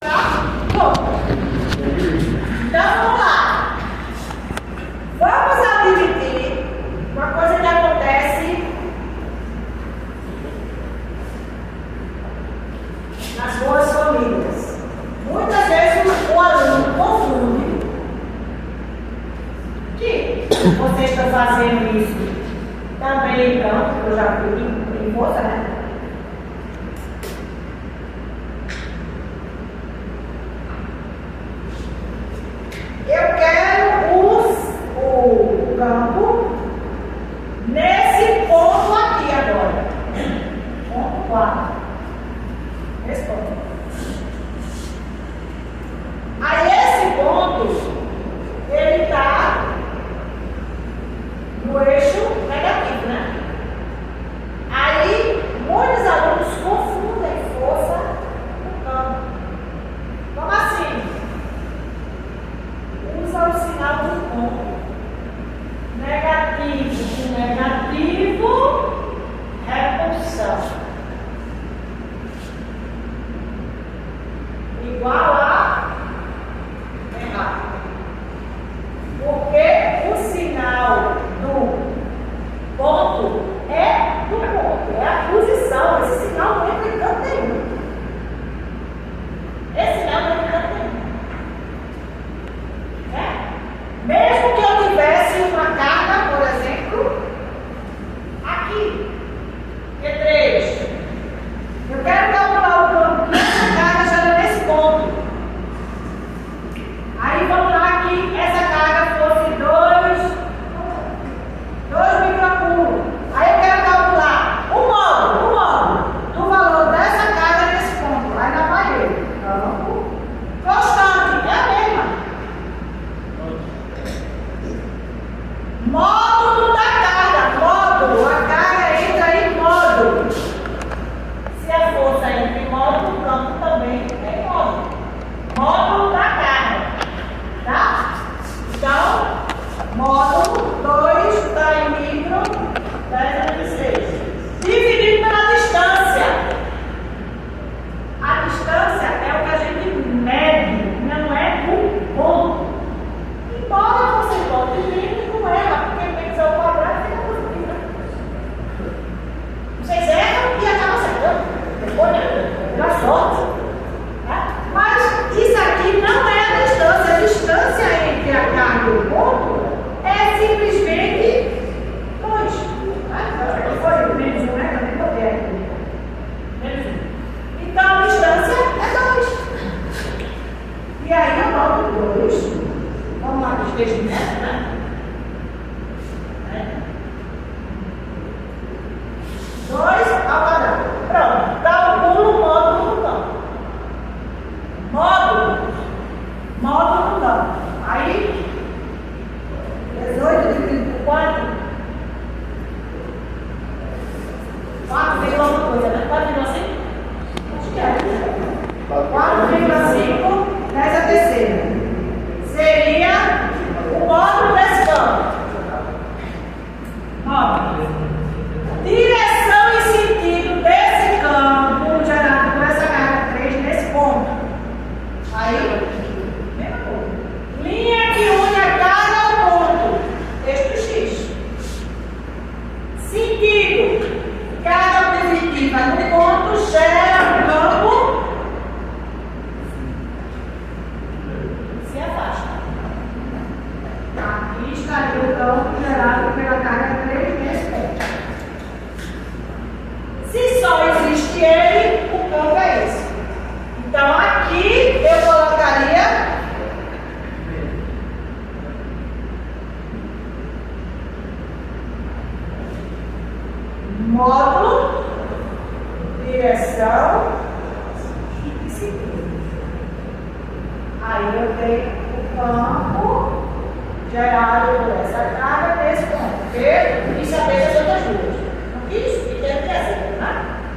Então vamos lá. Vamos admitir uma coisa que acontece nas boas famílias. Muitas vezes o aluno confunde que vocês estão fazendo isso também, então, eu já vi em força, né? Eu quero o campo nesse ponto aqui agora. Ponto 4. Esse ponto. Aí esse ponto, ele está no eixo negativo, né? Aí muitos alunos confundem força com campo. Como assim? Usa o sinal do ponto. Negativo com negativo, repulsão. Igual a errado. Porque o sinal do ponto é do ponto, é a posição. Esse sinal não entra em canto nenhum. Esse sinal não entra em canto nenhum. Mesmo que eu tivesse uma carga, por exemplo, aqui, Q3, eu quero calcular o campo que essa carga chega nesse ponto. Aí vamos lá que essa carga fosse 2 microculos. Aí eu quero calcular o módulo do valor dessa carga nesse ponto. Aí lá vai ele. Campo constante, é a mesma. Módulo da carga, módulo, a carga entra em módulo. Se a força entra em módulo, o campo também tem módulo. Módulo da carga, tá? Então, módulo 2 está em micro, 10/6. Dividido pela distância. A distância é o que a gente mede, não é o ponto. Embora você bote limite, não erra, porque tem que ser o quadrado e fica positivo. Vocês erram e acabam acertando. Depois, né? Dá sorte. Tá? Mas isso aqui não é a distância. A distância entre a carga e o ponto é simplesmente 2. Tá? Foi menos 1, né? Também botei aqui. Menos 1. Então a distância é 2. E aí eu boto 2. Vamos lá, que esteja nessa, né? 2 ao quadrado. Pronto. Calculo o módulo do campo. Módulo do campo. Aí, 18 dividido por 4. 4 vírgula alguma coisa, né? 4,5? Acho que é. 4,5, 10/3. Seria o módulo desse campo. Direção e sentido desse campo gerado por essa carga 3 nesse ponto. Aí, mesma coisa. Linha que une a carga ao ponto. Texto X. Sentido. Carga positiva no ponto gera um campo. Se afasta. Aqui estaria o campo gerado pela carga 3 nesse ponto. Se só existe ele, o campo é esse. Então aqui eu colocaria módulo, direção e sentido. Aí eu tenho o campo gerado por essa carga nesse ponto. Porque isso apenas as outras duas. Não quis? E tem que fazer, né?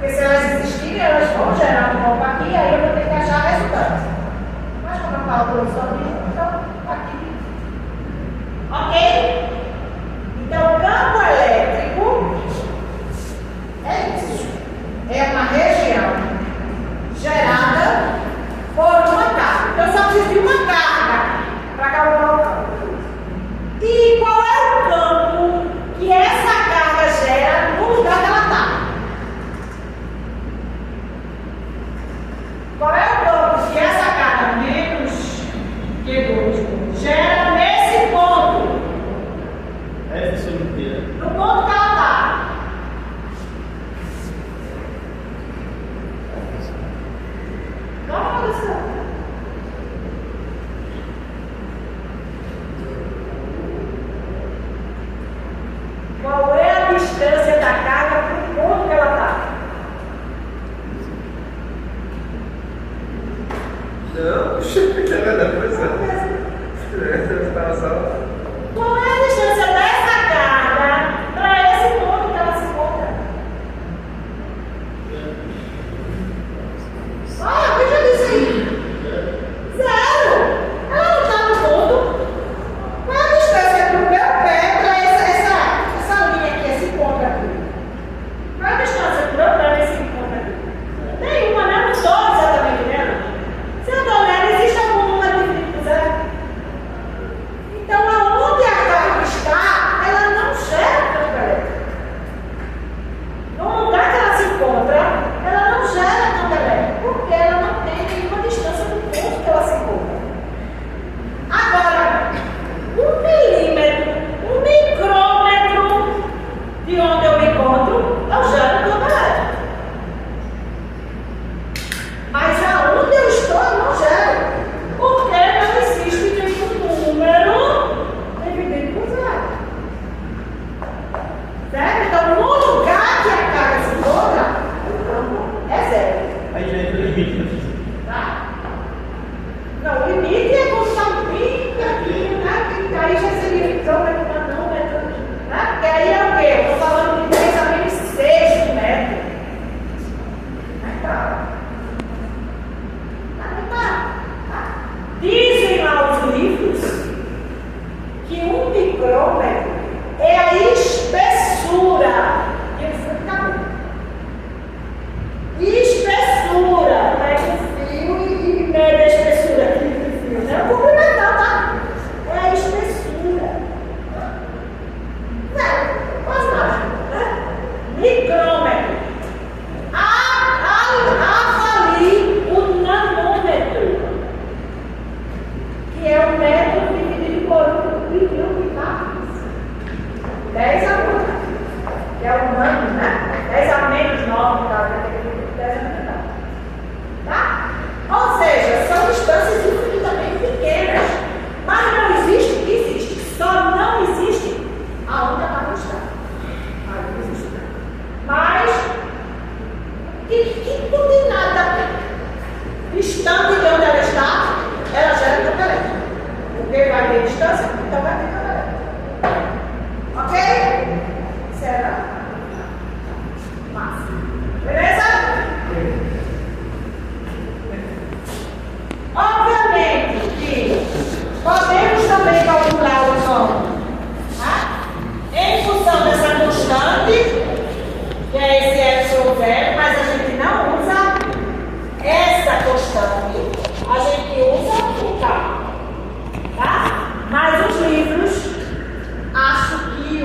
Porque se elas existirem, elas vão gerar um campo aqui, aí eu vou ter que achar resultados. Mas como eu falo só disso, então aqui. Ok? Então o campo elétrico é isso. É uma região gerada por distância. Qual é a distância da carga para o ponto que ela está? Não, qual é a distância dessa carga para esse ponto que ela se encontra? Olha, eu já disse aí. Zero. Ela não está no ponto. Qual é a distância do meu pé para essa linha aqui, esse ponto aqui? Qual é a distância do meu pé para esse ponto aqui? Nenhuma, né? Não estou exatamente vendo. Se eu estou olhando, existe algum número dividido por zero? Então, aonde a carga está, ela não gera campo elétrico. No lugar que ela se encontra, ela não gera campo elétrico, porque ela não tem nenhuma distância do ponto que ela se encontra. Agora, 1 milímetro, 1 micrômetro de onde eu me encontro, eu gero campo elétrico. Mas aonde eu estou, eu não gero. Porque não existe nenhum número dividido por zero. Certo? Então, no lugar que a carga se encontra, o campo é zero. Aí já entra o limite. Tá? Não, o limite é quando está bem pertinho, né? Que aí já seria micrômetro, nanômetro, né? Porque aí é o quê? Eu estou falando de 10 a menos 6 de metro. Dizem lá os livros que 1 micrômetro é a espessura que o fio acabou. Espessura, pega o fio e mede a espessura aqui do fio. Não é o comprimento, tá? É a espessura. Quase nada, né? Micrômetro. Avalie o nanômetro, que é o metro dividido por 1 bilhão de partes. 10 a 1, que é o nano, né? 10 a menos 9, tá? 10 a menos 9. Tá? Ou seja, são distâncias infinitamente pequenas. Mas não existe, existe. Só não existe aonde a carga está. Não existe. Mas que não tem nada distante de onde ela está, ela gera campo elétrico. Porque vai ter distância, então vai ter campo elétrico. Ok? Será? Massa. Beleza? Obviamente que podemos também calcular o campo, tá? Em função dessa constante, que é esse epsilon0, mas a gente não usa essa constante, a gente usa o K, tá? Mas os livros, acho que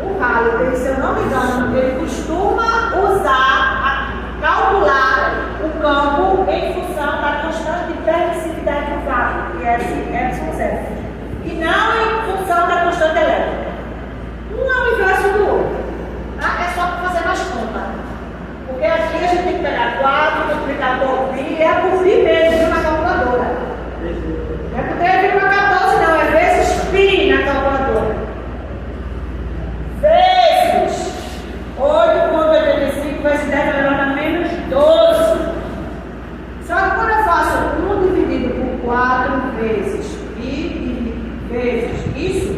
o Halliday, se eu não me engano, ele costuma calcular o campo em função da constante de permissividade do vácuo, que é esse epsilon0, e não em função da constante elétrica. Um é o inverso do outro. Tá? É só para fazer mais conta. Porque aqui a gente tem que pegar 4, multiplicar por pi, é por pi mesmo na calculadora. Não é por 3,14 não, é vezes pi na calculadora. Vezes 8,85 vezes 10 elevado a menos 12. Só que quando eu faço 1 dividido por 4 vezes pi vezes isso,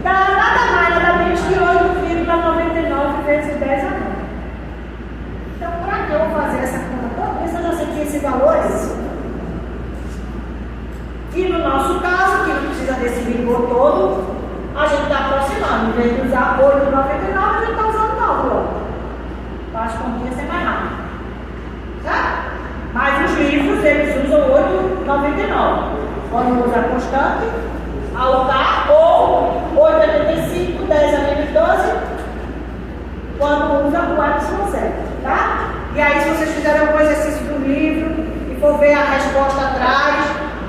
dá nada mais, nada menos que 8,99 vezes 10 a 9. Então, para que eu vou fazer essa conta toda? Se eu já sei que esse valor é esse. E no nosso caso, que não precisa desse vigor todo, a gente está aproximando. Em vez de usar 8,99, a gente está usando 9. Para as continhas ser mais rápido. Certo? Mas os livros, eles usam 8,99. Quando usa a constante, ao K, ou 8,85, 10 a menos 12, quando usa o epsilon0, tá? E aí, se vocês fizerem algum exercício do livro e for ver a resposta atrás,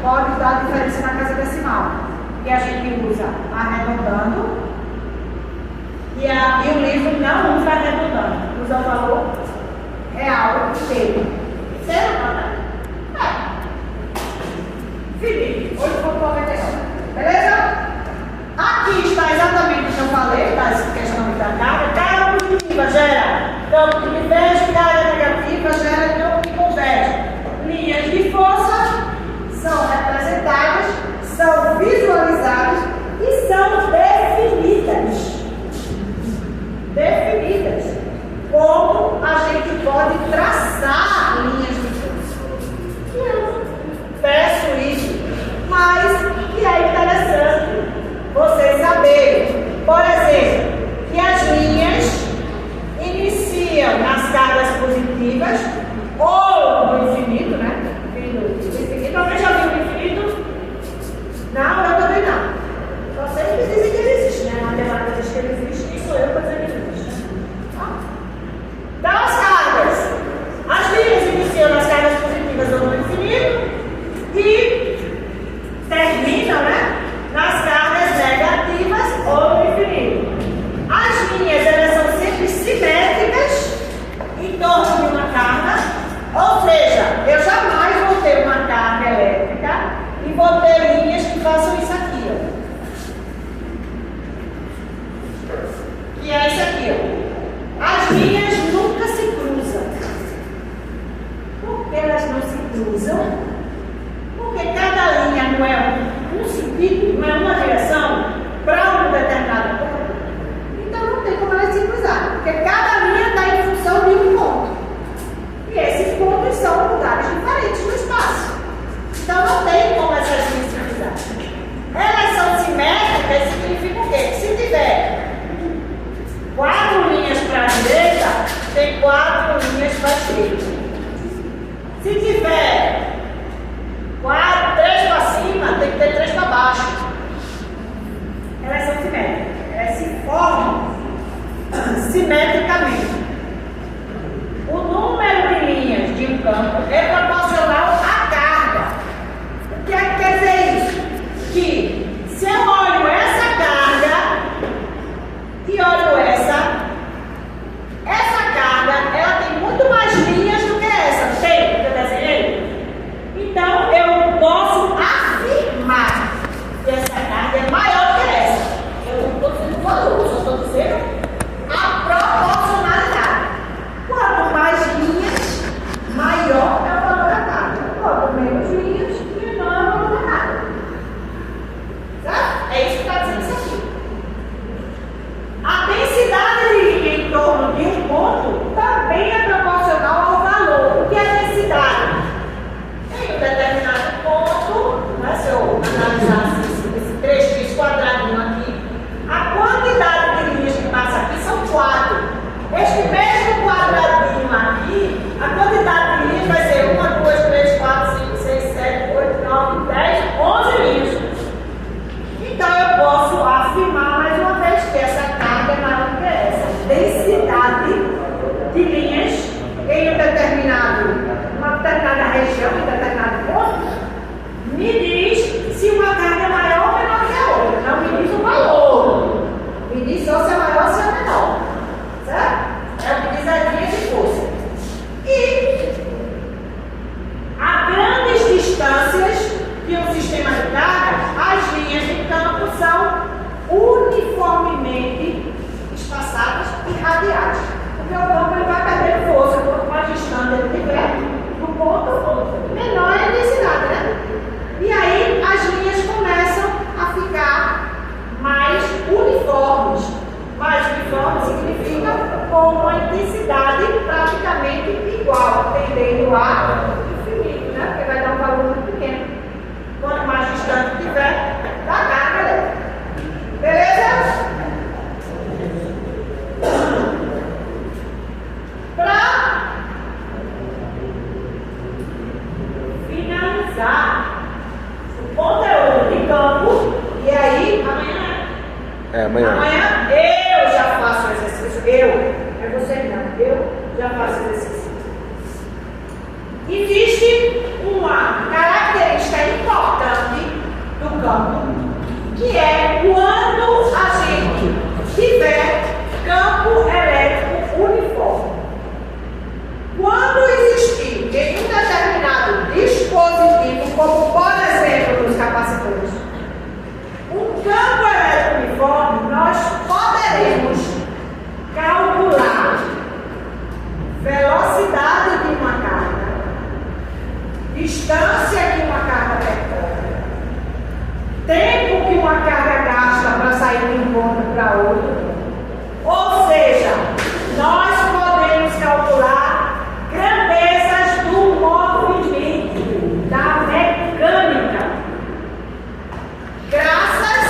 pode dar a diferença na casa decimal. Que a gente usa arredondando e o livro não usa arredondando, usa o valor real inteiro. Certo? cruzam, porque cada linha não é um sentido, não é uma direção para um determinado ponto. Então não tem como elas se cruzarem, porque cada linha está em função de um ponto. E esses pontos são lugares diferentes no espaço. Então não tem como essas linhas se cruzarem. Elas são simétricas, significa o quê? Que se tiver 4 linhas para a direita, tem 4 linhas para a esquerda. Se tiver 3 para cima, tem que ter 3 para baixo. Elas são simétricas. Elas se formam simetricamente. O número de linhas de um campo é proporcional à carga. O que é que quer dizer isso? Que se eu olho essa carga e olho essa carga, ela tem muito mais linhas do que essa. Tem, que eu desenhei? Então, eu posso afirmar que essa carga é maior que essa. Eu não estou dizendo valor, eu só estou dizendo a proporcionalidade. Quanto mais linhas, maior é o valor da carga. Quanto menos linhas, menor é o valor da carga. Certo? É isso que está dizendo isso aqui. A densidade de linha em torno de um ponto também é proporcional ao valor. O que é densidade? Em um determinado ponto, né, se eu analisar esse trecho quadradinho aqui, a quantidade de linhas que passa aqui são 4. Este mesmo quadradinho aqui, a quantidade de linhas vai ser 1, 2, 3, 4, 5, 6, 7, 8, 9, 10, 11 linhas. Então eu posso afirmar mais uma vez que essa carga é maior que essa. Densidade de linhas em uma determinada região, em um determinado ponto, me diz se uma carga é maior ou menor que a outra. Não me diz o valor. Me diz só se é maior ou se é menor. Certo? É o que diz a linha de força. E a grandes distâncias de um sistema de carga, as linhas de campo são uniformemente espaçadas e radiais. Porque o campo ele vai perder força, quanto mais distante ele estiver do ponto, menor é a densidade, né? E aí as linhas começam a ficar mais uniformes. Mais uniforme significa com uma intensidade praticamente igual, tendendo a infinito, né? Porque vai dar um valor muito pequeno. Quanto mais distante tiver da carga elétrica. Beleza? Para finalizar o conteúdo de campo, e aí amanhã. Amanhã eu já faço o exercício. É você não, eu já faço o exercício. Existe uma característica importante do campo, que é quando a gente tiver campo elétrico uniforme. Quando existir em um determinado dispositivo, como por exemplo nos capacitores, um campo elétrico uniforme, nós poderemos calcular velocidade de uma carga, distância que uma carga percorre, tempo que uma carga gasta para sair de um ponto para outro. Ou seja, nós podemos calcular grandezas do movimento, da mecânica, graças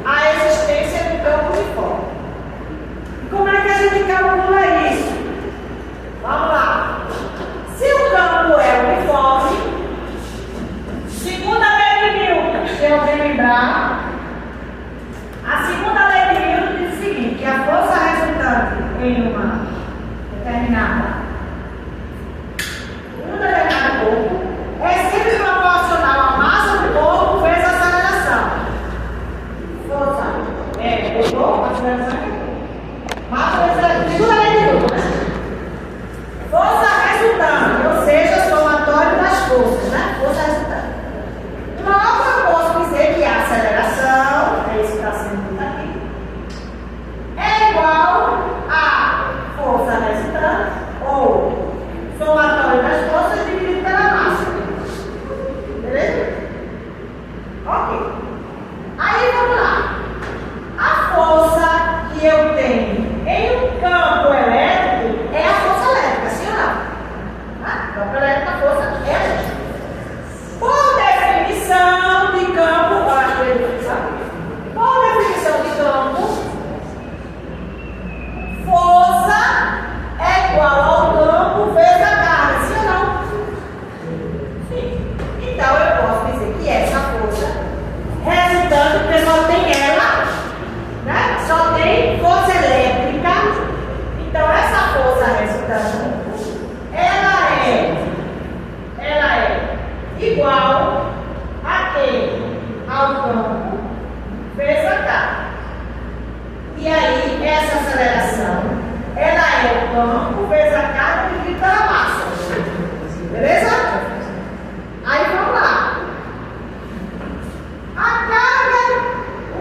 à existência do campo uniforme. Como é que a gente calcula isso? Vamos lá. Se o campo é uniforme, segunda lei de Newton, se alguém lembrar, a segunda lei de Newton diz igual a quê? Ao campo vezes a carga. E aí, essa aceleração, ela é o campo vezes a carga dividido pela massa. Beleza? Aí vamos lá. A carga,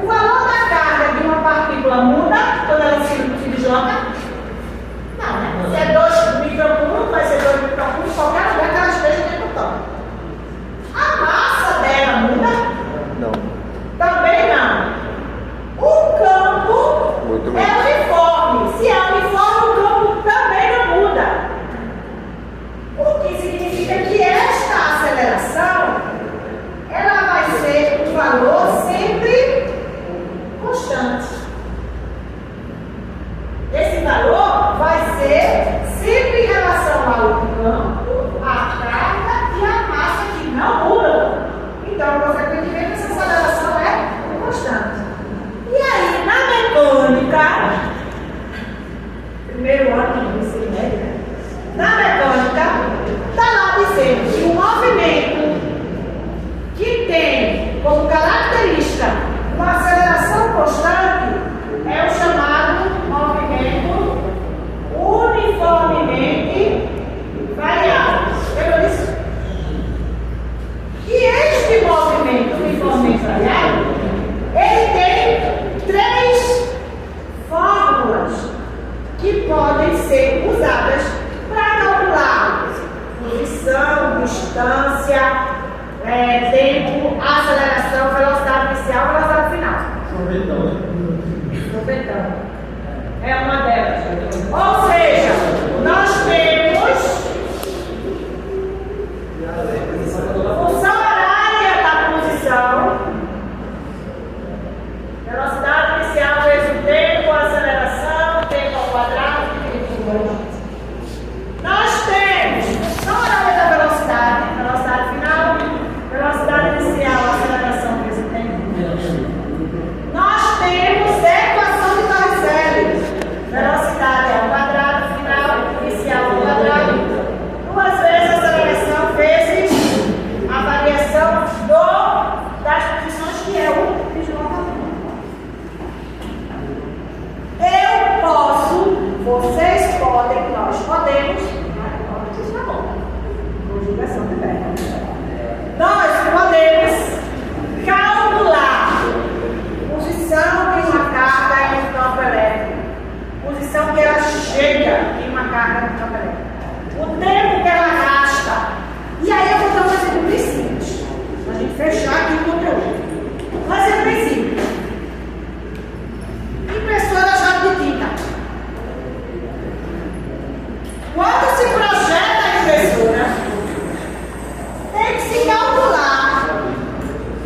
o valor da carga de uma partícula muda quando ela se desloca? Não, né? Se é 2 microcúmulos, vai ser 2 microcúmulos, qualquer lugar que ela esteja dentro do campo. A massa dela muda? Não. Também não. O campo é uniforme. Se é uniforme, o campo também não muda. O que significa que esta aceleração, ela vai ser um valor sempre constante. Esse valor vai ser sempre em relação ao campo, à carga e à massa que não mudam. Então, consequentemente, essa aceleração é constante. E aí, na mecânica, primeiro ano de ensino médio, né? Na mecânica, está lá dizendo que o movimento que tem como característica uma aceleração constante é o chamado movimento uniformemente variável. Pegou isso? E este movimento uniformemente variável, ele tem 3 fórmulas que podem ser usadas para calcular posição, distância, tempo, aceleração, velocidade inicial, velocidade final. Sorvetão. É uma delas. Ou seja, nós temos função horária da posição, velocidade inicial vezes o tempo, aceleração, tempo ao quadrado, tempo. Nós temos função horária da velocidade final, velocidade inicial, aceleração vezes o tempo. Nós temos equação de Torricelli, velocidade ao quadrado, final, inicial ao quadrado, 2 vezes a aceleração vezes a variação das posições, que é o deslocamento. Eu posso, vocês podem, nós podemos, isso tá bom, conjugação de verbo. Nós podemos calcular posição de uma carga em um campo elétrico, posição que ela chega em uma carga no campo elétrico, o tempo que ela gasta. E aí eu vou dar um exemplo bem simples, para a gente fechar aqui o conteúdo. Um exemplo bem simples. Impressora jato de tinta. Quando se projeta a impressora, tem que se calcular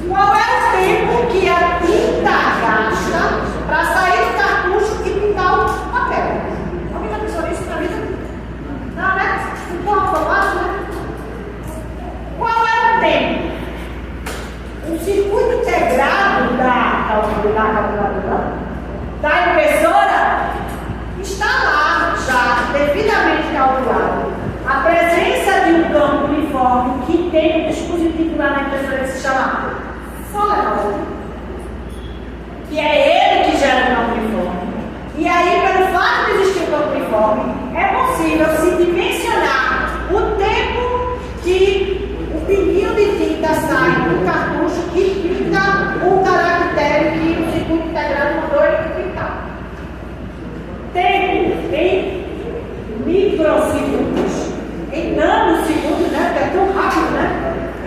qual é o tempo que a tinta gasta para sair do cartucho e pintar o papel. Alguém já pensou nisso na vida? Não, né? Então, automático, né? Qual é o tempo? O circuito integrado da calculadora da impressora está lá já devidamente calculado. A presença de um campo uniforme que tem um dispositivo lá na impressora que se chama solenoide, que é ele que gera o campo uniforme. E aí, pelo fato de existir um campo uniforme, é possível se dimensionar o tempo que o pinguinho de tinta sai do cartucho que pinta o caractere que o circuito integrado mandou ele pintar. Tempo em microsegundos, em nanosegundos, né? Porque é tão rápido, né?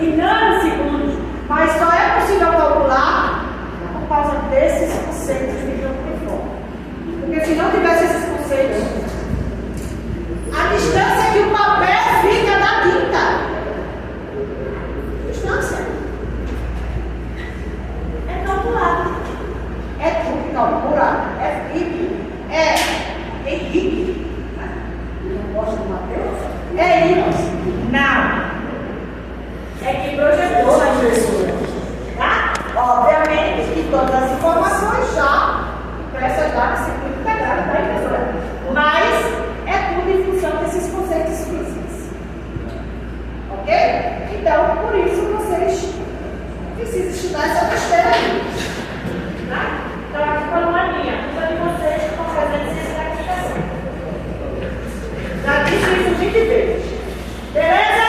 Em nanosegundos. Mas só é possível calcular por causa desses conceitos de campo uniforme. Porque se não tivesse esses conceitos, a distância Então, por isso, vocês precisam estudar essa besteira aqui. Tá? Então, aqui foi uma linha. Uma de vocês que estão fazendo ciência da comunicação. Já disse isso 20 vezes. Beleza?